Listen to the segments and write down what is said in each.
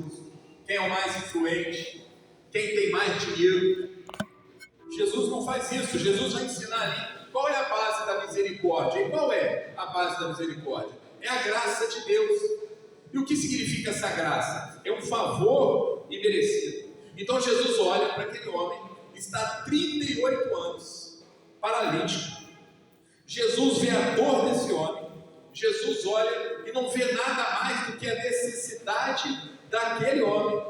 poderoso, quem é o mais influente, quem tem mais dinheiro. Jesus não faz isso. Jesus vai ensinar ali qual é a base da misericórdia. E qual é a base da misericórdia? É a graça de Deus. E o que significa essa graça? É um favor imerecido. Então Jesus olha para aquele homem que está há 38 anos paralítico. Jesus vê a dor desse homem. Jesus olha e não vê nada mais do que a necessidade daquele homem.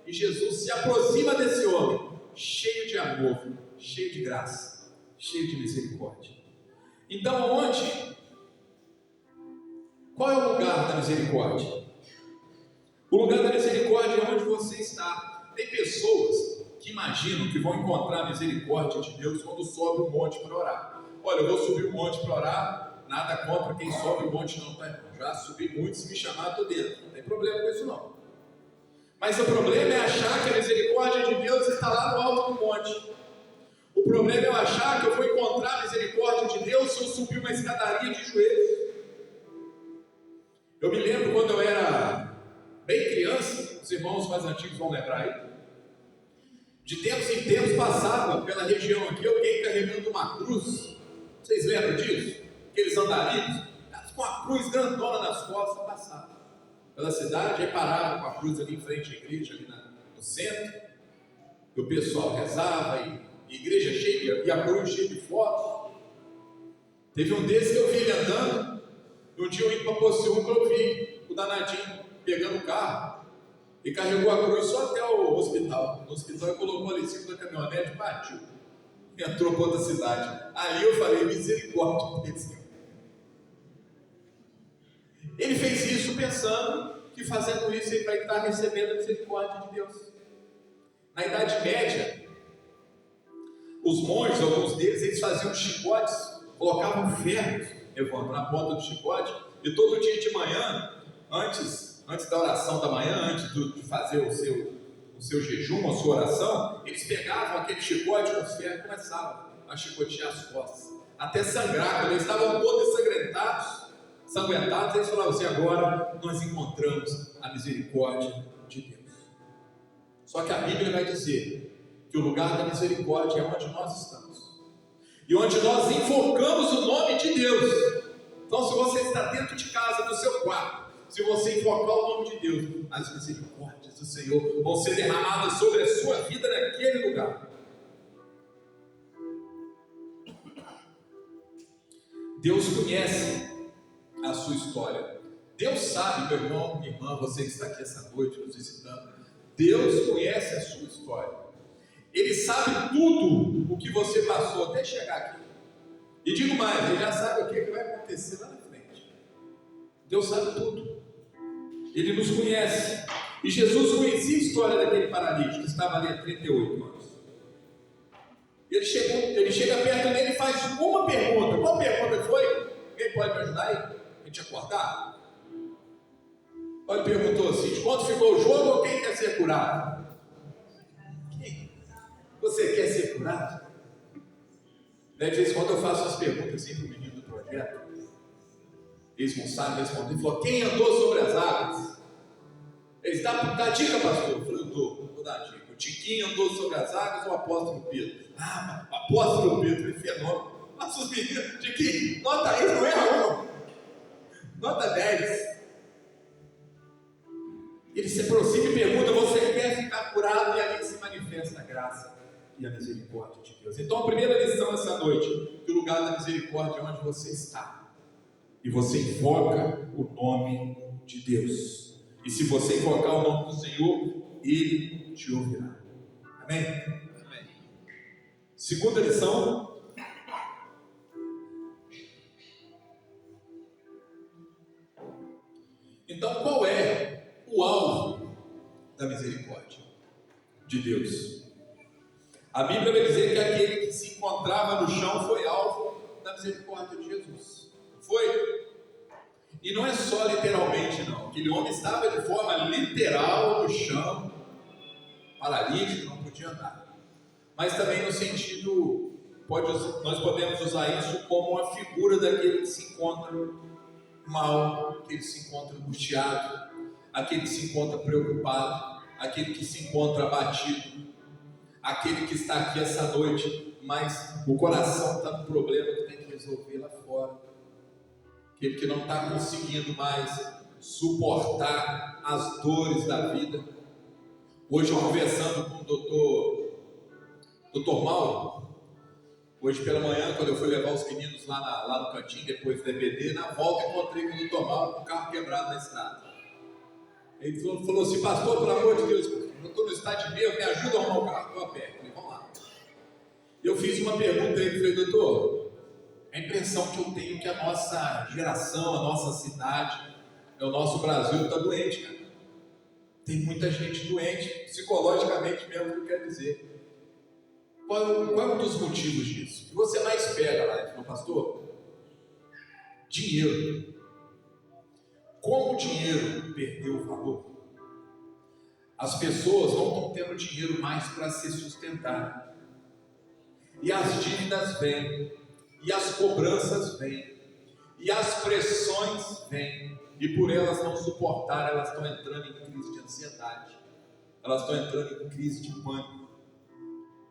E Jesus se aproxima desse homem, cheio de amor, cheio de graça, cheio de misericórdia. Então, qual é o lugar da misericórdia? O lugar da misericórdia é onde você está. Tem pessoas que imaginam que vão encontrar a misericórdia de Deus quando sobe o monte para orar. Olha, eu vou subir o monte para orar, nada contra quem sobe o monte não, tá? Já subi muito, se me chamar estou dentro, não tem problema com isso não. Mas o problema é achar que a misericórdia de Deus está lá no alto do monte. O problema é eu achar que eu vou encontrar a misericórdia de Deus se eu subir uma escadaria de joelhos. Eu me lembro quando eu era bem criança, os irmãos mais antigos vão lembrar aí, de tempos em tempos passava pela região aqui alguém carregando uma cruz. Vocês lembram disso? Aqueles andarilhos, com a cruz grandona nas costas, passavam pela cidade, aí paravam com a cruz ali em frente à igreja, ali no centro, e o pessoal rezava, e igreja cheia, e a cruz cheia de fotos. Teve um desses que eu vi ele andando, no dia eu ia para Pociúca, eu vi o danadinho pegando o carro, e carregou a cruz só até o hospital. No hospital ele colocou ali em cima da caminhonete, partiu, e entrou para outra cidade. Aí eu falei, misericórdia desse. Ele fez isso pensando que fazendo isso ele vai estar recebendo a misericórdia de Deus. Na Idade Média, os monges, alguns deles, eles faziam chicotes, colocavam ferros na ponta do chicote, e todo dia de manhã, antes da oração da manhã, antes de fazer o seu jejum, a sua oração, eles pegavam aquele chicote com os ferros e começavam a chicotear as costas, até sangrar. Quando eles estavam todos ensanguentados, eles falavam assim: agora nós encontramos a misericórdia de Deus. Só que a Bíblia vai dizer que o lugar da misericórdia é onde nós estamos, e onde nós invocamos o nome de Deus. Então, se você está dentro de casa, no seu quarto, se você invocar o nome de Deus, as misericórdias do Senhor vão ser derramadas sobre a sua vida naquele lugar. Deus conhece a sua história. Deus sabe, meu irmão, minha irmã, você que está aqui essa noite nos visitando, Deus conhece a sua história. Ele sabe tudo o que você passou até chegar aqui. E digo mais, Ele já sabe o que vai acontecer lá na frente. Deus sabe tudo. Ele nos conhece. E Jesus conhecia a história daquele paralítico que estava ali há 38 anos. Ele chega perto dele e faz uma pergunta. Qual pergunta foi? Alguém pode me ajudar aí? A gente acordar? Ele perguntou assim: de quanto ficou o jogo ou quem quer ser curado? Quem? Você quer ser curado? De vez em quando eu faço as perguntas assim para o menino do projeto. Eles não sabem responder. Ele falou: quem andou sobre as águas? Eles dá dica, pastor. Eu falei: eu vou dar dica. O Tiquinho andou sobre as águas ou o apóstolo Pedro? Ah, o apóstolo Pedro é fenômeno. Nossa, os meninos, Tiquinho, nota aí, não erra um. Nota 10. Ele se aproxima e pergunta: você quer ficar curado? E ali se manifesta a graça e a misericórdia de Deus. Então, a primeira lição essa noite: que o lugar da misericórdia é onde você está, e você invoca o nome de Deus. E se você invocar o nome do Senhor, Ele te ouvirá. Amém? Amém. Segunda lição: então, qual é o alvo da misericórdia de Deus? A Bíblia vai dizer que aquele que se encontrava no chão foi alvo da misericórdia de Jesus. Foi. E não é só literalmente, não. Aquele homem estava de forma literal no chão, paralítico, não podia andar. Mas também no sentido, nós podemos usar isso como uma figura daquele que se encontra mal, que ele se encontra angustiado, aquele que se encontra preocupado, aquele que se encontra abatido, aquele que está aqui essa noite, mas o coração está no problema que tem que resolver lá fora, aquele que não está conseguindo mais suportar as dores da vida. Hoje, eu conversando com o doutor Mauro, hoje pela manhã, quando eu fui levar os meninos lá no cantinho, depois do EBD, na volta encontrei com o doutor Mauro com o carro quebrado na estrada. Ele falou assim: pastor, pelo amor de Deus, eu estou no estádio meio, me ajuda a arrumar o carro. Eu a pé. Falei: vamos lá. Eu fiz uma pergunta a ele, falei: doutor, a impressão que eu tenho é que a nossa geração, a nossa cidade, o nosso Brasil está doente, cara. Tem muita gente doente, psicologicamente mesmo, que eu quero dizer. Qual é um dos motivos disso? O que você mais pega lá? Ele falou: pastor, dinheiro. Como o dinheiro perdeu o valor, as pessoas não estão tendo dinheiro mais para se sustentar. E as dívidas vêm, e as cobranças vêm, e as pressões vêm. E por elas não suportar, elas estão entrando em crise de ansiedade, elas estão entrando em crise de pânico.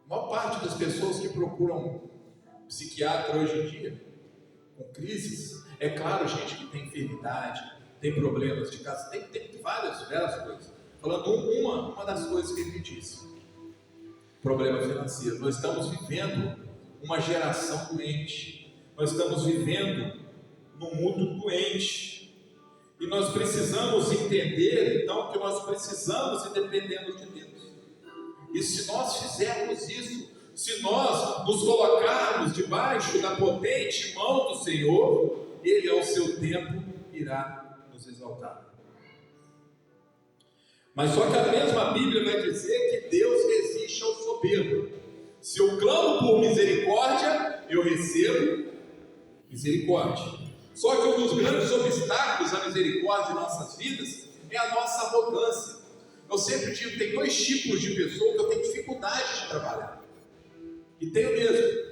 A maior parte das pessoas que procuram psiquiatra hoje em dia, com crises, é claro, gente que tem enfermidade, tem problemas de casa, tem várias coisas. Falando uma das coisas que ele disse: problema financeiro. Nós estamos vivendo uma geração doente, nós estamos vivendo num mundo doente. E nós precisamos entender, então, que nós precisamos e dependemos de Deus. E se nós fizermos isso, se nós nos colocarmos debaixo da potente mão do Senhor, Ele, ao seu tempo, irá nos exaltar. Mas só que a mesma Bíblia vai dizer que Deus resiste ao soberbo. Se eu clamo por misericórdia, eu recebo misericórdia. Só que um dos grandes obstáculos à misericórdia em nossas vidas é a nossa arrogância. Eu sempre digo, tem dois tipos de pessoa que eu tenho dificuldade de trabalhar. E tenho mesmo.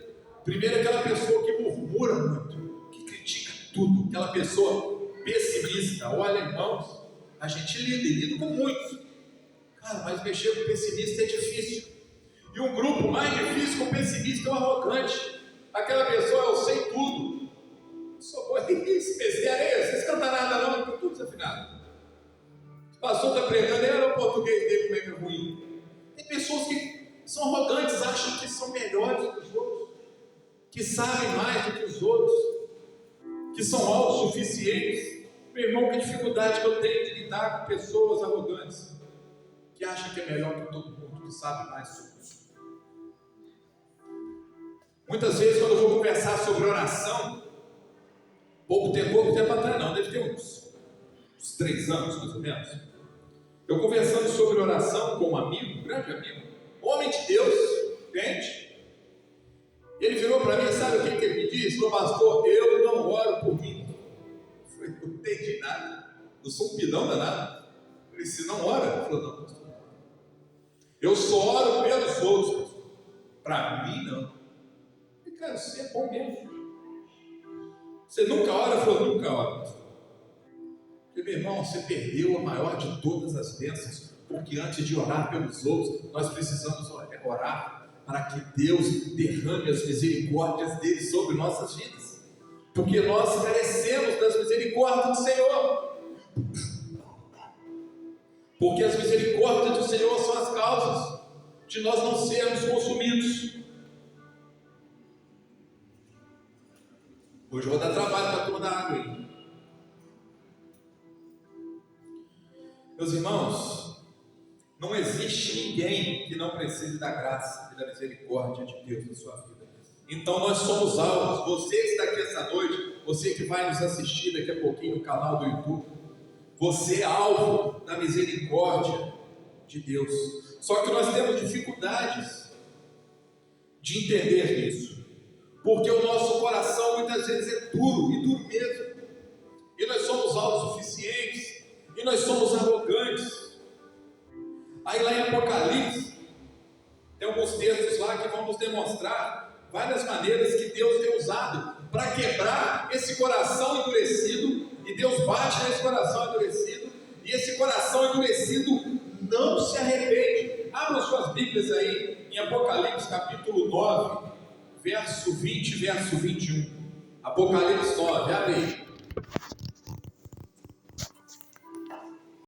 Primeiro, aquela pessoa que murmura muito, que critica tudo, aquela pessoa pessimista. Olha, irmãos, a gente lida com muitos. Cara, mas mexer com pessimista é difícil. E um grupo mais difícil com pessimista é o arrogante. Aquela pessoa: eu sei tudo. Só pode esse areia, vocês cantam nada não, estou tudo desafinado. O pastor está pregando, era o português dele como é que é ruim. Tem pessoas que são arrogantes, acham que são melhores do que os outros, que sabem mais do que os outros, que são autossuficientes. Meu irmão, que dificuldade que eu tenho de lidar com pessoas arrogantes, que acham que é melhor que todo mundo, que sabe mais sobre isso. Muitas vezes, quando eu vou conversar sobre oração, pouco tempo atrás não, deve ter uns 3 anos mais ou menos, eu conversando sobre oração com um amigo, um grande amigo, homem de Deus, crente, ele virou para mim, sabe o que ele me disse? Falou: pastor, eu não oro por mim. Eu não entendi nada, eu sou um pidão danado. Ele disse: não ora? Ele falou: não, pastor, eu só oro pelos outros, para mim não. Eu falei: cara, você é bom mesmo. Você nunca ora? Ele falou: nunca ora. Porque, meu irmão, você perdeu a maior de todas as bênçãos, porque antes de orar pelos outros, nós precisamos orar para que Deus derrame as misericórdias dele sobre nossas vidas, porque nós carecemos das misericórdias do Senhor, porque as misericórdias do Senhor são as causas de nós não sermos consumidos. Hoje eu vou dar trabalho para a turma da água aí. Meus irmãos, não existe ninguém que não precise da graça e da misericórdia de Deus na sua vida. Então nós somos alvos. Você que está aqui essa noite, você que vai nos assistir daqui a pouquinho no canal do YouTube, você é alvo da misericórdia de Deus. Só que nós temos dificuldades de entender isso, porque o nosso coração muitas vezes é duro, e duro mesmo, e nós somos autossuficientes, e nós somos arrogantes. Aí lá em Apocalipse tem alguns textos lá que vão nos demonstrar várias maneiras que Deus tem usado para quebrar esse coração endurecido, e Deus bate nesse coração endurecido e esse coração endurecido não se arrepende. Abram suas Bíblias aí em Apocalipse capítulo 9, verso 20 e verso 21. Apocalipse 9, abre aí.